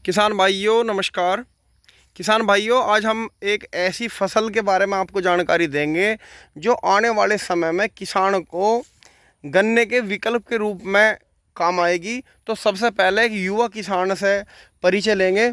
किसान भाइयों नमस्कार। किसान भाइयों, आज हम एक ऐसी फसल के बारे में आपको जानकारी देंगे जो आने वाले समय में किसान को गन्ने के विकल्प के रूप में काम आएगी। तो सबसे पहले एक युवा किसान से परिचय लेंगे।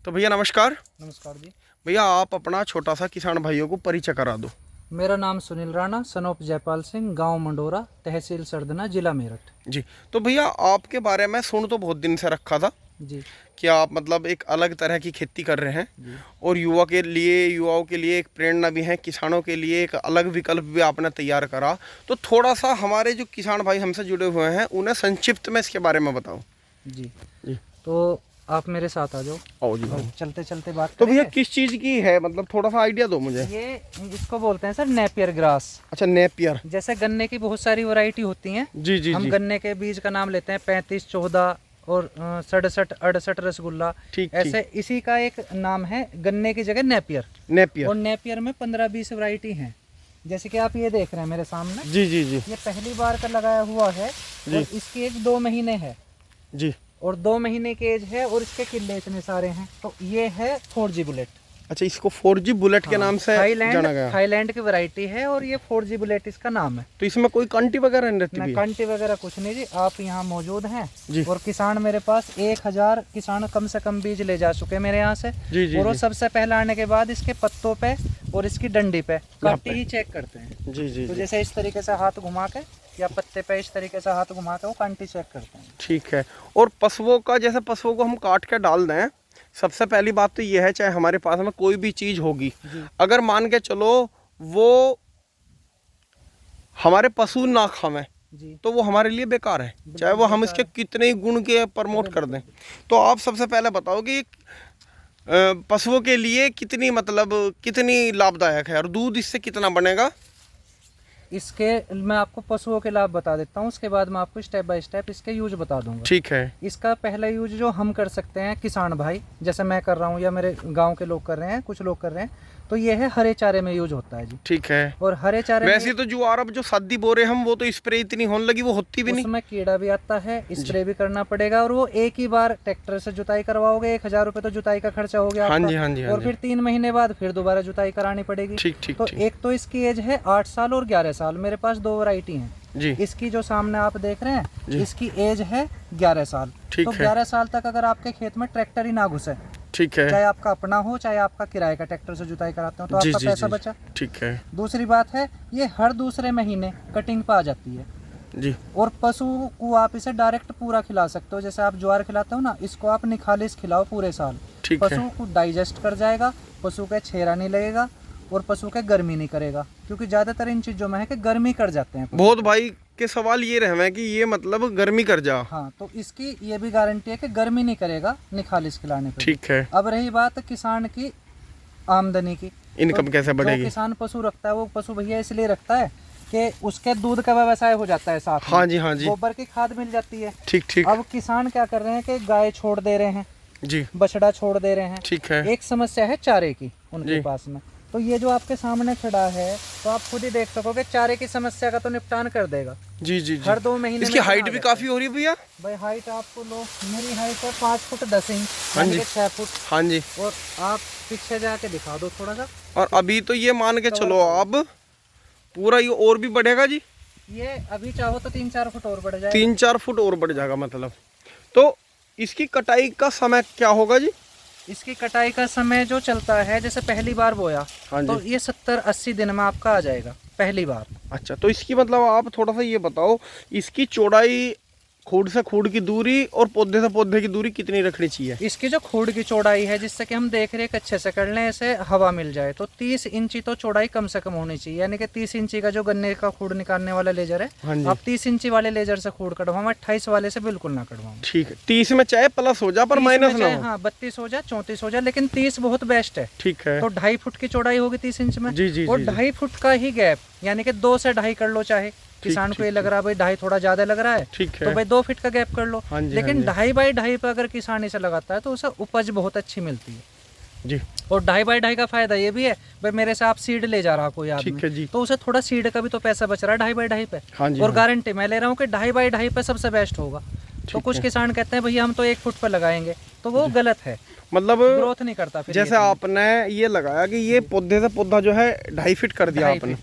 तो भैया नमस्कार। नमस्कार जी। भैया आप अपना छोटा सा किसान भाइयों को परिचय करा दो। मेरा नाम सुनील राणा, सन ऑफ जयपाल सिंह, गांव मंडोरा, तहसील सरदना, जिला मेरठ। जी, तो भैया आपके बारे में सुन तो बहुत दिन से रखा था जी कि आप मतलब एक अलग तरह की खेती कर रहे हैं जी और युवाओं के लिए एक प्रेरणा भी है, किसानों के लिए एक अलग विकल्प भी आपने तैयार करा। तो थोड़ा सा हमारे जो किसान भाई हमसे जुड़े हुए हैं उन्हें संक्षिप्त में इसके बारे में बताओ। जी जी तो आप मेरे साथ आ जाओ आओ जी और आओ। चलते चलते बात तो भैया करेंगे। किस चीज़ की है, मतलब थोड़ा सा आइडिया दो मुझे। ये इसको बोलते हैं सर नेपियर ग्रास। अच्छा, नेपियर। जैसे गन्ने की बहुत सारी वैरायटी होती हैं। जी जी हम जी। गन्ने के बीज का नाम लेते हैं 35, 14 और 67, 68 रसगुल्ला। ठीक ऐसे इसी का एक नाम है गन्ने की जगह नेपियर। नेपियर। और नेपियर में 15-20 वैरायटी हैं। जैसे कि आप ये देख रहे हैं मेरे सामने, जी जी जी ये पहली बार का लगाया हुआ है जी। और इसकी एज 2 महीने है जी। और 2 महीने की एज है और इसके किले इतने सारे हैं। तो ये है 4G बुलेट। अच्छा, इसको 4G बुलेट के नाम से जाना गया। थाईलैंड की वैरायटी है और ये 4G बुलेट इसका नाम है। तो इसमें कोई कंटी वगैरह नहीं रहती ना भी? कंटी वगैरह कुछ नहीं जी। आप यहाँ मौजूद हैं जी। और किसान मेरे पास 1000 किसान कम से कम बीज ले जा चुके हैं मेरे यहाँ से। जी जी और वो जी। सबसे पहले आने के बाद इसके पत्तों पे और इसकी डंडी पे काटी ही चेक करते हैं। जी जी तो जी। जैसे इस तरीके से हाथ घुमा के या पत्ते पे इस तरीके से हाथ घुमा के वो कांटी चेक करते हैं। ठीक है। और पशुओं का, जैसे पशुओं को हम काट के डाल दें, सबसे पहली बात तो यह है, चाहे हमारे पास में कोई भी चीज़ होगी, अगर मान के चलो वो हमारे पशु ना खावें जी तो वो हमारे लिए बेकार है, चाहे वो हम इसके कितने ही गुण के प्रमोट कर दें। तो आप सबसे पहले बताओ कि पशुओं के लिए कितनी लाभदायक है और दूध इससे कितना बनेगा? इसके मैं आपको पशुओं के लाभ बता देता हूँ, उसके बाद मैं आपको स्टेप बाय स्टेप इसके यूज बता दूंगा। ठीक है। इसका पहला यूज जो हम कर सकते हैं किसान भाई, जैसे मैं कर रहा हूँ या मेरे गांव के लोग कर रहे हैं, कुछ लोग कर रहे हैं, तो ये है हरे चारे में यूज होता है जी। ठीक है। और हरे चारे वैसे तो जो अरब जो शादी बोरे हम, वो तो स्प्रे इतनी होने लगी, वो होती भी नहीं। उसमें कीड़ा भी आता है, स्प्रे भी करना पड़ेगा और वो एक ही बार ट्रैक्टर से जुताई करवाओगे, 1000 रुपये तो जुताई का खर्चा हो गया हाँ आपका। जी हाँ जी हाँ और जी। फिर 3 महीने बाद फिर दोबारा जुताई करानी पड़ेगी। ठीक ठीक तो ठीक। एक तो इसकी एज है 8 साल और 11 साल। मेरे पास 2 वैरायटी हैं जी इसकी। जो सामने आप देख रहे जी। हैं इसकी एज है 11 साल। ठीक तो है। 11 साल तक अगर आपके खेत में ट्रैक्टर ही ना घुसे, ठीक है। चाहे आपका अपना हो चाहे आपका किराए का ट्रैक्टर से जुताई कराते हो, तो जी आपका जी पैसा जी। बचा। ठीक है। दूसरी बात है ये हर दूसरे महीने कटिंग पे आ जाती है। जी। और पशु को आप इसे डायरेक्ट पूरा खिला सकते हो। जैसे आप ज्वार खिलाते हो ना, इसको आप निखालिस खिलाओ पूरे साल। ठीक है। पशु को डाइजेस्ट कर जाएगा, पशु के छेरा नहीं लगेगा और पशु के गर्मी नहीं करेगा, क्योंकि ज्यादातर इन चीजों में है कि गर्मी कर जाते हैं पशु। बहुत भाई के सवाल ये रहे हैं कि ये मतलब गर्मी कर जा। हाँ, तो इसकी ये भी गारंटी है कि गर्मी नहीं करेगा निखालिस खिलाने पर। ठीक है। अब रही बात किसान की आमदनी की, इनकम तो कैसे जो बढ़ेगी? किसान पशु रखता है वो पशु भैया इसलिए रखता है कि उसके दूध का व्यवसाय हो जाता है साथ में। हाँ जी हाँ जी। गोबर की खाद मिल जाती है। ठीक ठीक। अब किसान क्या कर रहे हैं कि गाय छोड़ दे रहे हैं, जी। बछड़ा छोड़ दे रहे हैं। ठीक है। एक समस्या है चारे की उनके जी। पास में। तो ये जो आपके सामने खड़ा है, तो आप खुद ही देख सकोगे चारे की समस्या का तो निपटान कर देगा। जी जी जी। हर 2 महीने इसकी में हाइट बना भी देता काफी हो रही है भैया। है। भाई हाइट आपको लो, मेरी हाइट है 5 फुट 10 इंच, हाँ यानी जी। कि 6 फुट। हाँ जी। और आप पीछे जाके दिखा दो थोड़ा सा। और अभी तो ये मान के चलो अब पूरा ये और भी बढ़ेगा जी। ये अभी चाहो तो 3-4 फुट और बढ़ जाएगा। 3-4 फुट और बढ़ जाएगा मतलब। तो इसकी कटाई का समय क्या होगा जी? इसकी कटाई का समय जो चलता है, जैसे पहली बार बोया हाँ तो जी। ये 70-80 दिन में आपका आ जाएगा पहली बार। अच्छा, तो इसकी मतलब आप थोड़ा सा ये बताओ, इसकी चौड़ाई, खूड से खूड की दूरी और पौधे से पौधे की दूरी कितनी रखनी चाहिए? इसकी जो खूड की चौड़ाई है, जिससे कि हम देख रेख अच्छे से कर लें, ऐसे हवा मिल जाए, तो 30 इंची तो चौड़ाई कम से कम होनी चाहिए। यानी कि 30 इंची का जो गन्ने का खूड निकालने वाला लेजर है, हाँ जी। आप 30 इंची वाले लेजर से खूड कटवाओ, 28 वाले से बिल्कुल ना कटवाओ। ठीक है। 30 में चाहे प्लस हो जाए पर 30 माइनस में ना चाहे हो। हाँ 32 हो जाए, 34 हो जाए, लेकिन 30 बहुत बेस्ट है। ठीक है। तो 2.5 फुट की चौड़ाई होगी 30 इंच में। जी जी और जी जी। 2.5 फुट का ही गैप, यानी कि 2 से 2.5 कर लो। चाहे किसान को ये लग रहा है भाई 2.5 थोड़ा ज्यादा लग रहा है, ठीक तो है। भाई 2 फीट का गैप कर लो। हाँ जी, लेकिन हाँ जी। 2.5 बाई 2.5 पे अगर किसान इसे लगाता है तो उसे उपज बहुत अच्छी मिलती है जी। और 2.5 बाई 2.5 का फायदा ये भी है, भाई मेरे से आप सीड ले जा रहा कोई ठीक है आदमी, जी। तो उसे थोड़ा सीड का भी तो पैसा बच रहा है 2.5 बाई 2.5 पे। हाँ जी। और हाँ। गारंटी मैं ले रहा हूँ कि 2.5 बाई 2.5 पे सबसे बेस्ट होगा। तो कुछ किसान कहते हैं भैया हम तो 1 फुट पर लगाएंगे, तो वो गलत है, मतलब ग्रोथ नहीं करता। फिर जैसे आपने ये लगाया कि ये पौधे से पौधा जो है 2.5 फीट कर दिया आपने,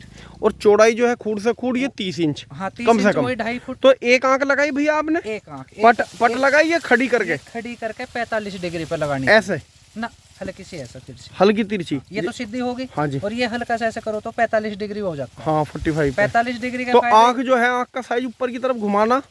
और चौड़ाई जो है खूड़ से खूड़ ये 30 इंच, हाँ 30 कम से इंच कम। वही 2.5 फुट। तो एक आंख लगाई भैया आपने, एक आंख पट लगाई या खड़ी करके? खड़ी करके 45 डिग्री पर लगानी ऐसे ना, हल्की सी ऐसा तिरछी, हल्की तिरछी, ये तो सीधी होगी। हाँ जी। और ये हल्का सा ऐसे करो तो 45 डिग्री हो जाता है। हाँ 45 पे। 45 डिग्री का तो फायदा, आंख जो है, आंख का साइज ऊपर की तरफ घुमाना,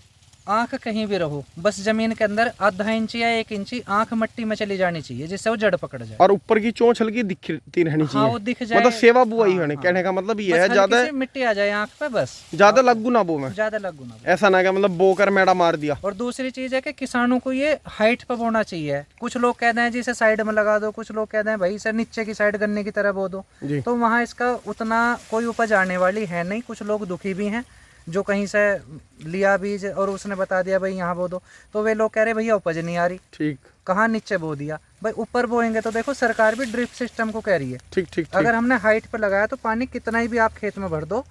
आंख कहीं भी रहो, बस जमीन के अंदर आधा इंच या 1 इंची आंख मट्टी में चली जानी चाहिए, जिससे वो जड़ पकड़ जाए। और ऊपर की चोंच हल्की दिखती रहनी हाँ, चाहिए। वो दिख जाए, मतलब सेवा बुआई हाँ, होने, हाँ। कहने का मतलब ये बस है, हल्की ज्यादा सी मिट्टी आ जाए आंख पे, बस ज्यादा लगू ना बो में, ज्यादा लगू ना। ऐसा ना कि मतलब बोकर मेड़ा मार दिया। और दूसरी चीज है कि किसानों को ये हाइट पर बोना चाहिए। कुछ लोग कहते हैं जी इसे साइड में लगा दो, कुछ लोग कहते हैं भाई इसे नीचे की साइड गन्ने की तरह बो दो, जी। तो वहाँ इसका उतना कोई उपज आने वाली है नहीं। कुछ लोग दुखी भी हैं जो कहीं से लिया बीज और उसने बता दिया भाई यहाँ बो दो, तो वे लोग कह रहे भैया उपज नहीं आ रही, ठीक, कहाँ नीचे बो दिया। भाई ऊपर बोएंगे तो देखो सरकार भी ड्रिप सिस्टम को कह रही है, ठीक, ठीक, ठीक। अगर हमने हाइट पे लगाया तो पानी कितना ही भी आप खेत में भर दो,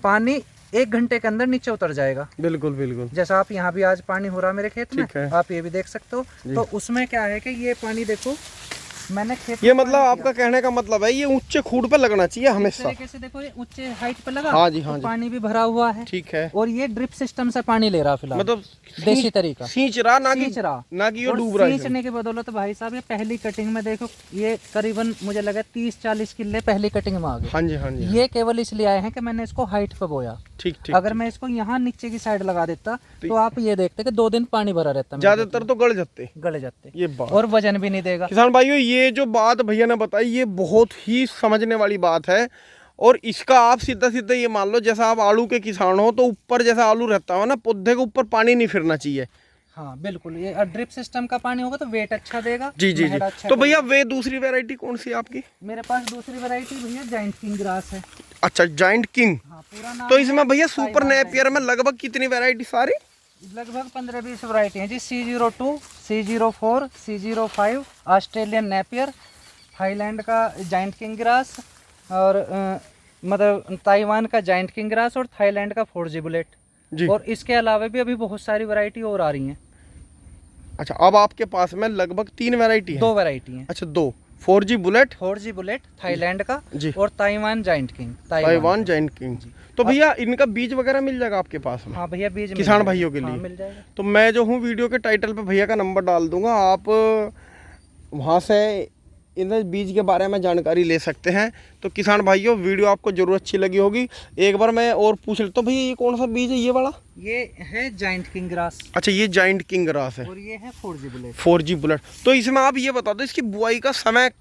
पानी 1 घंटे के अंदर नीचे उतर जाएगा। बिल्कुल बिल्कुल। जैसा आप यहाँ भी आज पानी हो रहा है मेरे खेत में, ठीक है। आप ये भी देख सकते हो। तो उसमें क्या है कि ये पानी देखो मैंने खेत ये में मतलब पानी आपका कहने का मतलब है ये ऊंचे खूड़ पे लगना चाहिए दिया। इस हमेशा। तरीके से देखो ये ऊंचे हाइट पे लगा, हाँ जी, हाँ तो जी। पानी भी भरा हुआ है, ठीक है। और ये ड्रिप सिस्टम से पानी ले रहा फिलहाल, मतलब देसी तरीका सींच रहा, ना कि सींच रहा, ना कि ये और डूब रहा है। सींचने के बदौलत भाई साहब ये पहली कटिंग में देखो ये करीबन मुझे लगा 30-40 किले पहली कटिंग में आ गए। हाँ जी, हाँ जी। ये केवल इसलिए आए हैं कि मैंने इसको हाइट पे बोया। ठीक, ठीक। अगर मैं इसको यहाँ नीचे की साइड लगा देता तो आप ये देखते कि 2 दिन पानी भरा रहता, ज्यादातर तो गड़ जाते, गले जाते, ये बात। और वजन भी नहीं देगा। किसान भाइयों, ये जो बात भैया ने बताई ये बहुत ही समझने वाली बात है, और इसका आप सीधा सीधा ये मान लो, जैसा आप आलू के किसान हो तो ऊपर जैसा आलू रहता हो ना, पौधे के ऊपर पानी नहीं फिरना चाहिए। हाँ बिल्कुल, ये ड्रिप सिस्टम का पानी होगा तो वेट अच्छा देगा। जी जी जी। महड़ अच्छा तो भैया करेगा। वे दूसरी वैरायटी कौन सी है आपकी? मेरे पास दूसरी वैरायटी भैया जाइंट किंग ग्रास है। अच्छा, जाइंट किंग। हाँ, पूरा नाम तो है इसमें भैया सुपर ताइवान नेपियर में लगभग कितनी वैरायटी सारी? लगभग 15-20 वैरायटी हैं जी। C02, C04, C05, Australian Napier, Thailand का जाइंट किंग ग्रास, और मतलब ताइवान का जाइंट किंग ग्रास, और थाईलैंड का 4G बुलेट। जी। और इसके अलावा भी अभी बहुत सारी वैरायटी और आ रही हैं। अच्छा, अब आपके पास में लगभग 3 वैरायटी है? 2 वैरायटी हैं। अच्छा, 2, 4G bullet, 4G bullet Thailand का, जी, और Taiwan giant king Taiwan giant king. तो भैया इनका बीज वगैरह मिल जाएगा आपके पास में? हाँ भैया बीज मिल किसान जाएगा। भाइयों के लिए? हाँ, मिल जाएगा। तो मैं जो हूँ वीडियो के टाइटल पे भैया का नंबर डाल दूंगा, आप वहाँ से इन बीज के बारे में जानकारी ले सकते हैं। तो किसान भाइयों, वीडियो आपको जरूर अच्छी लगी होगी। एक बार मैं और पूछ लेता हूँ भैया, ये कौन सा बीज है ये वाला? ये है जाइंट किंग ग्रास, अच्छा, ये जाइंट किंग ग्रास है, और ये है 4G बुलेट। 4G bullet. तो इसमें आप ये बता दो इसकी बुआई का समय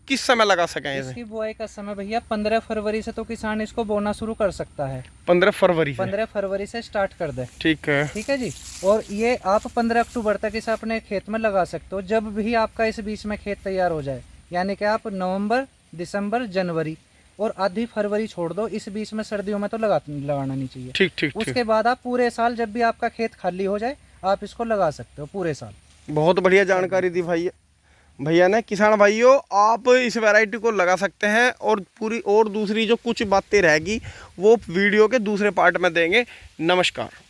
किस समय लगा सकें इसे? इसकी बुआई का समय भैया 15 फरवरी से तो किसान इसको बोना शुरू कर सकता है। 15 फरवरी से? 15 फरवरी से स्टार्ट कर दे। ठीक है। ठीक है जी। और ये आप 15 अक्टूबर तक इसे अपने खेत में लगा सकते हो, जब भी आपका इस बीच में खेत तैयार हो जाए। यानी कि आप नवंबर, दिसंबर, जनवरी और आधी फरवरी छोड़ दो, इस बीच में सर्दियों में तो लगाना नहीं चाहिए। ठीक, ठीक, ठीक। उसके बाद आप पूरे साल जब भी आपका खेत खाली हो जाए आप इसको लगा सकते हो पूरे साल। बहुत बढ़िया जानकारी दी भाई भैया ने। किसान भाइयों, आप इस वैरायटी को लगा सकते हैं, और पूरी और दूसरी जो कुछ बातें रहेगी वो वीडियो के दूसरे पार्ट में देंगे। नमस्कार।